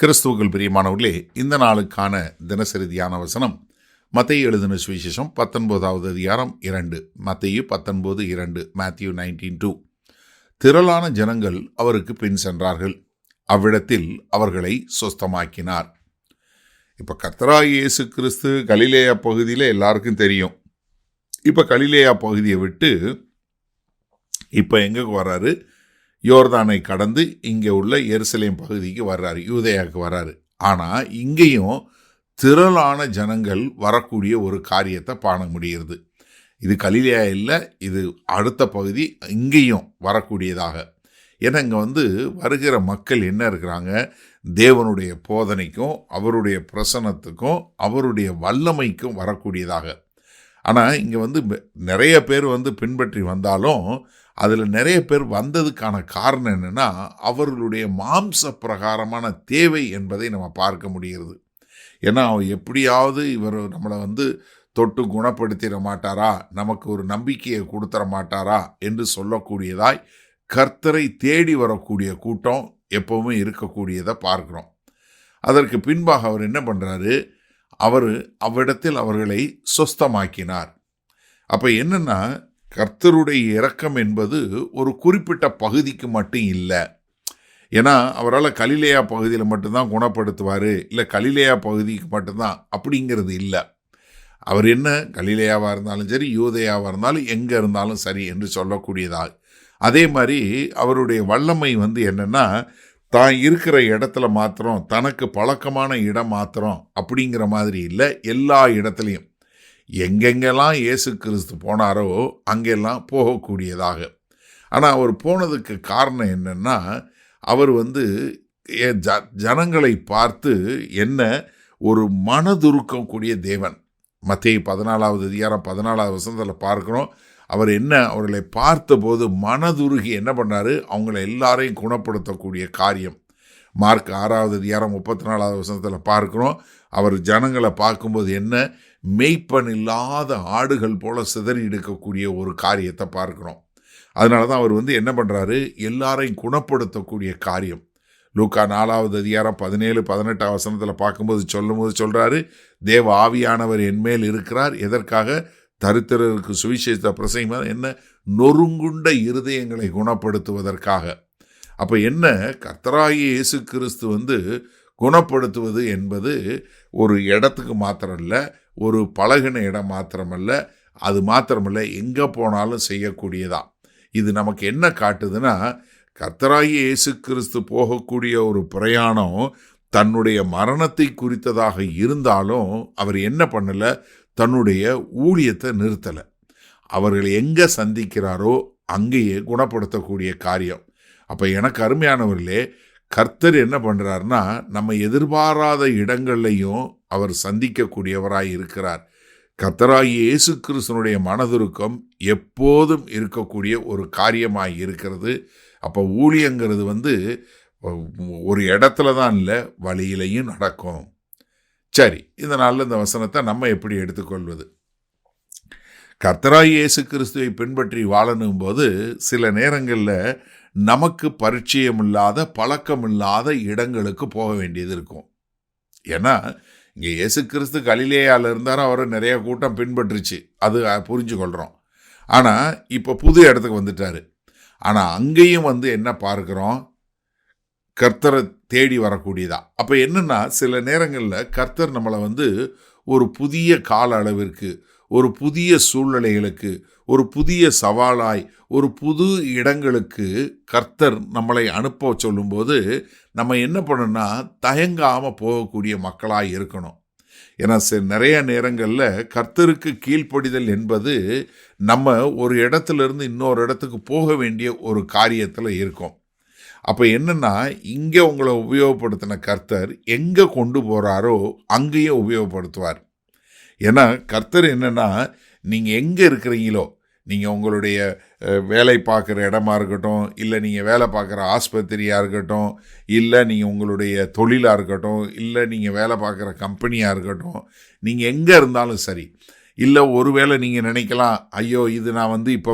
கிறிஸ்துவுக்குள் பிரியமானவர்களே, இந்த நாளுக்கான தினசரி தியான வசனம் மத்தேயு எழுதின சுவிசேஷம் 19வது அதிகாரம் 2. மத்தேயு 19:2, Matthew 19:2. திரளான ஜனங்கள் அவருக்கு பின் சென்றார்கள். அவ்விடத்தில் அவர்களை சொஸ்தமாக்கினார். இப்போ கர்த்தராகிய இயேசு கிறிஸ்து கலிலேயா பகுதியில் எல்லாருக்கும் தெரியும். இப்போ கலிலேயா பகுதியை விட்டு இப்போ எங்கே வர்றாரு? யோர்தானை கடந்து இங்கே உள்ள எருசலேம் பகுதிக்கு வர்றாரு, யூதேயாவுக்கு வர்றாரு. ஆனால் இங்கேயும் திரளான ஜனங்கள் வரக்கூடிய ஒரு காரியத்தை காண முடிகிறது. இது கலிலேயா இல்லை, இது அடுத்த பகுதி, இங்கேயும் வரக்கூடியதாக. ஏன்னா இங்கே வருகிற மக்கள் என்ன இருக்கிறாங்க? தேவனுடைய போதனைக்கும் அவருடைய பிரசன்னத்துக்கும் அவருடைய வல்லமைக்கும் வரக்கூடியதாக. ஆனால் இங்கே நிறைய பேர் பின்பற்றி வந்தாலும் அதில் நிறைய பேர் வந்ததுக்கான காரணம் என்னென்னா, அவர்களுடைய மாம்ச பிரகாரமான தேவை என்பதை நம்ம பார்க்க முடிகிறது. ஏன்னா எப்படியாவது இவர் நம்மளை தொட்டு குணப்படுத்திட மாட்டாரா, நமக்கு ஒரு நம்பிக்கையை கொடுத்துட மாட்டாரா என்று சொல்லக்கூடியதாய் கர்த்தரை தேடி வரக்கூடிய கூட்டம் எப்போவுமே இருக்கக்கூடியதை பார்க்குறோம். அதற்கு பின்பாக அவர் என்ன பண்ணுறாரு? அவர் அவ்விடத்தில் அவர்களை சொஸ்தமாக்கினார். அப்போ என்னென்னா, கர்த்தருடைய இரக்கம் என்பது ஒரு குறிப்பிட்ட பகுதிக்கு மட்டும் இல்லை. ஏன்னா அவரால் கலிலேயா பகுதியில் மட்டும்தான் குணப்படுத்துவார், இல்லை கலிலேயா பகுதிக்கு மட்டும்தான் அப்படிங்கிறது இல்லை. அவர் என்ன, கலிலேயாவாக இருந்தாலும் சரி, யூதேயாவாக இருந்தாலும், எங்கே இருந்தாலும் சரி என்று சொல்லக்கூடியதாக. அதே மாதிரி அவருடைய வல்லமை என்னென்னா, தான் இருக்கிற இடத்துல மாத்திரம், தனக்கு பழக்கமான இடம் மாத்திரம் அப்படிங்கிற மாதிரி இல்லை, எல்லா இடத்துலையும் எங்கெங்கெல்லாம் இயேசு கிறிஸ்து போனாரோ அங்கெல்லாம் போகக்கூடியதாக. ஆனால் அவர் போனதுக்கு காரணம் என்னென்னா, அவர் ஜனங்களை பார்த்து என்ன ஒரு மனதுருக்கக்கூடிய தேவன். மத்தேயு 14வது அதிகாரம் 14வது வசனத்தில் பார்க்குறோம். அவர் என்ன, அவர்களை பார்த்தபோது மனதுருகி என்ன பண்ணார்? அவங்கள எல்லாரையும் குணப்படுத்தக்கூடிய காரியம். மார்க் 6வது அதிகாரம் 34வது வசனத்தில் பார்க்குறோம். அவர் ஜனங்களை பார்க்கும்போது என்ன, மெய்ப்பன் இல்லாத ஆடுகள் போல சிதறி எடுக்கக்கூடிய ஒரு காரியத்தை பார்க்குறோம். அதனால தான் அவர் என்ன பண்ணுறாரு? எல்லாரையும் குணப்படுத்தக்கூடிய காரியம். லூக்கா 4வது அதிகாரம் 17-18 வசனத்தில் பார்க்கும்போது சொல்கிறாரு, தேவ ஆவியானவர் என்மேல் இருக்கிறார். எதற்காக? தரித்திரருக்கு சுவிசேஷத்தை பிரசங்கம், என்ன, நொறுங்குண்ட இருதயங்களை குணப்படுத்துவதற்காக. அப்போ என்ன, கர்த்தராகிய இயேசு கிறிஸ்து குணப்படுத்துவது என்பது ஒரு இடத்துக்கு மாத்திரம் இல்லை, ஒரு பழகின இடம் மாத்திரமல்ல, அது மாத்திரமல்ல, எங்கே போனாலும் செய்யக்கூடியதா. இது நமக்கு என்ன காட்டுதுன்னா, கர்த்தராகிய இயேசு கிறிஸ்து போகக்கூடிய ஒரு பிரயாணம் தன்னுடைய மரணத்தை குறித்ததாக இருந்தாலும் அவர் என்ன பண்ணலை? தன்னுடைய ஊழியத்தை நிறுத்தலை. அவர்கள் எங்கே சந்திக்கிறாரோ அங்கேயே குணப்படுத்தக்கூடிய காரியம். அப்போ எனக்கு அருமையானவர்களே, கர்த்தர் என்ன பண்ணுறாருன்னா, நம்ம எதிர்பாராத இடங்கள்லையும் அவர் சந்திக்கக்கூடியவராய் இருக்கிறார். கர்த்தராகிய இயேசு கிறிஸ்துனுடைய மனதுருக்கம் எப்போதும் இருக்கக்கூடிய ஒரு காரியமாய் இருக்கிறது. அப்போ ஊழியங்கிறது ஒரு இடத்துல தான் இல்லை, வழியிலையும் நடக்கும். சரி, இந்த நாளில் இந்த வசனத்தை நம்ம எப்படி எடுத்துக்கொள்வது? கர்த்தராகிய இயேசு கிறிஸ்துவை பின்பற்றி வாழணும் போது சில நேரங்களில் நமக்கு பரிச்சயமில்லாத, பழக்கமில்லாத இடங்களுக்கு போக வேண்டியது இருக்கும். ஏன்னா இங்கே இயேசு கிறிஸ்து கலிலேயாவில் இருந்தார், அவரை நிறைய கூட்டம் பின்பற்றுச்சு, அது புரிஞ்சு கொள்கிறோம். ஆனால் இப்போ புது இடத்துக்கு வந்துட்டார். ஆனால் அங்கேயும் என்ன பார்க்குறோம்? கர்த்தரை தேடி வரக்கூடியதா. அப்போ என்னென்னா, சில நேரங்களில் கர்த்தர் நம்மளை ஒரு புதிய கால அளவிற்கு, ஒரு புதிய சூழ்நிலைகளுக்கு, ஒரு புதிய சவாலாய், ஒரு புது இடங்களுக்கு கர்த்தர் நம்மளை அனுப்ப சொல்லும்போது நம்ம என்ன பண்ணணும்னா, தயங்காமல் போகக்கூடிய மக்களாக இருக்கணும். ஏன்னா நிறைய நேரங்களில் கர்த்தருக்கு கீழ்ப்படிதல் என்பது நம்ம ஒரு இடத்துலேருந்து இன்னொரு இடத்துக்கு போக வேண்டிய ஒரு காரியத்தில் இருக்கும். அப்போ என்னென்னா, இங்கே உங்களை உபயோகப்படுத்தின கர்த்தர் எங்கே கொண்டு போகிறாரோ அங்கேயே உபயோகப்படுத்துவார். ஏன்னா கர்த்தர் என்னென்னா, நீங்கள் எங்கே இருக்கிறீங்களோ, நீங்கள் உங்களுடைய வேலை பார்க்குற இடமா இருக்கட்டும், இல்லை நீங்கள் வேலை பார்க்குற ஆஸ்பத்திரியாக இருக்கட்டும், இல்லை நீங்கள் உங்களுடைய தொழிலாக இருக்கட்டும், இல்லை நீங்கள் வேலை பார்க்குற கம்பெனியாக இருக்கட்டும், நீங்கள் எங்கே இருந்தாலும் சரி, இல்லை ஒருவேளை நீங்கள் நினைக்கலாம், ஐயோ இது நான் இப்போ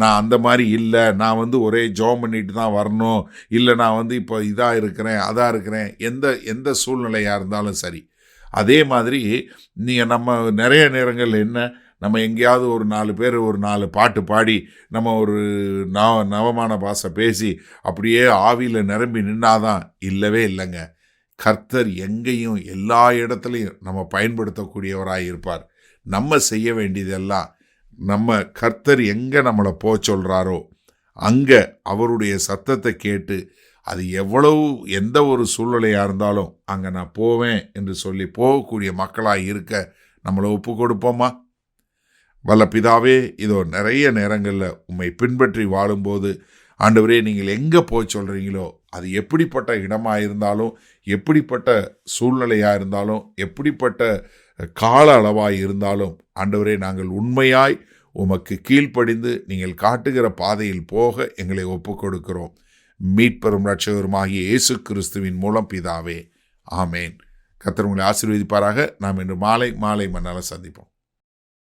நான் அந்த மாதிரி இல்லை, நான் ஒரே ஜெபம் பண்ணிட்டு தான் வரணும், இல்லை நான் இப்போ இதாக இருக்கிறேன் அதாக இருக்கிறேன், எந்த சூழ்நிலையாக இருந்தாலும் சரி. அதே மாதிரி நீங்கள் நம்ம நிறைய நேரங்கள் நம்ம எங்கேயாவது ஒரு 4 பேர் ஒரு 4 பாட்டு பாடி நம்ம ஒரு நவமான பாஷை பேசி அப்படியே ஆவியில் நிரம்பி நின்னாதான் இல்லவே இல்லைங்க. கர்த்தர் எங்கேயும் எல்லா இடத்துலையும் நம்ம பயன்படுத்தக்கூடியவராக இருப்பார். நம்ம செய்ய வேண்டியதெல்லாம் நம்ம கர்த்தர் எங்கே நம்மளை சொல்கிறாரோ அங்கே அவருடைய சத்தத்தை கேட்டு அது எந்த ஒரு சூழ்நிலையாக இருந்தாலும் அங்கே நான் போவேன் என்று சொல்லி போகக்கூடிய மக்களாக இருக்க நம்மளை ஒப்பு கொடுப்போமா? வல்ல பிதாவே, இதோ நிறைய நேரங்களில் உம்மை பின்பற்றி வாழும்போது ஆண்டவரே, நீங்கள் எங்கே சொல்கிறீங்களோ அது எப்படிப்பட்ட இடமாக இருந்தாலும், எப்படிப்பட்ட சூழ்நிலையாக இருந்தாலும், எப்படிப்பட்ட கால அளவாக இருந்தாலும் ஆண்டவரே, நாங்கள் உண்மையாய் உமக்கு கீழ்ப்படிந்து நீங்கள் காட்டுகிற பாதையில் போக எங்களை ஒப்பு கொடுக்கிறோம். மீட்பெரும் இரட்சகருமாகிய இயேசு கிறிஸ்துவின் மூலம் பிதாவே, ஆமேன். கர்த்தர் உங்களை ஆசீர்வதிப்பாராக. நாம் இன்று மாலை மன்னால சந்திப்போம்.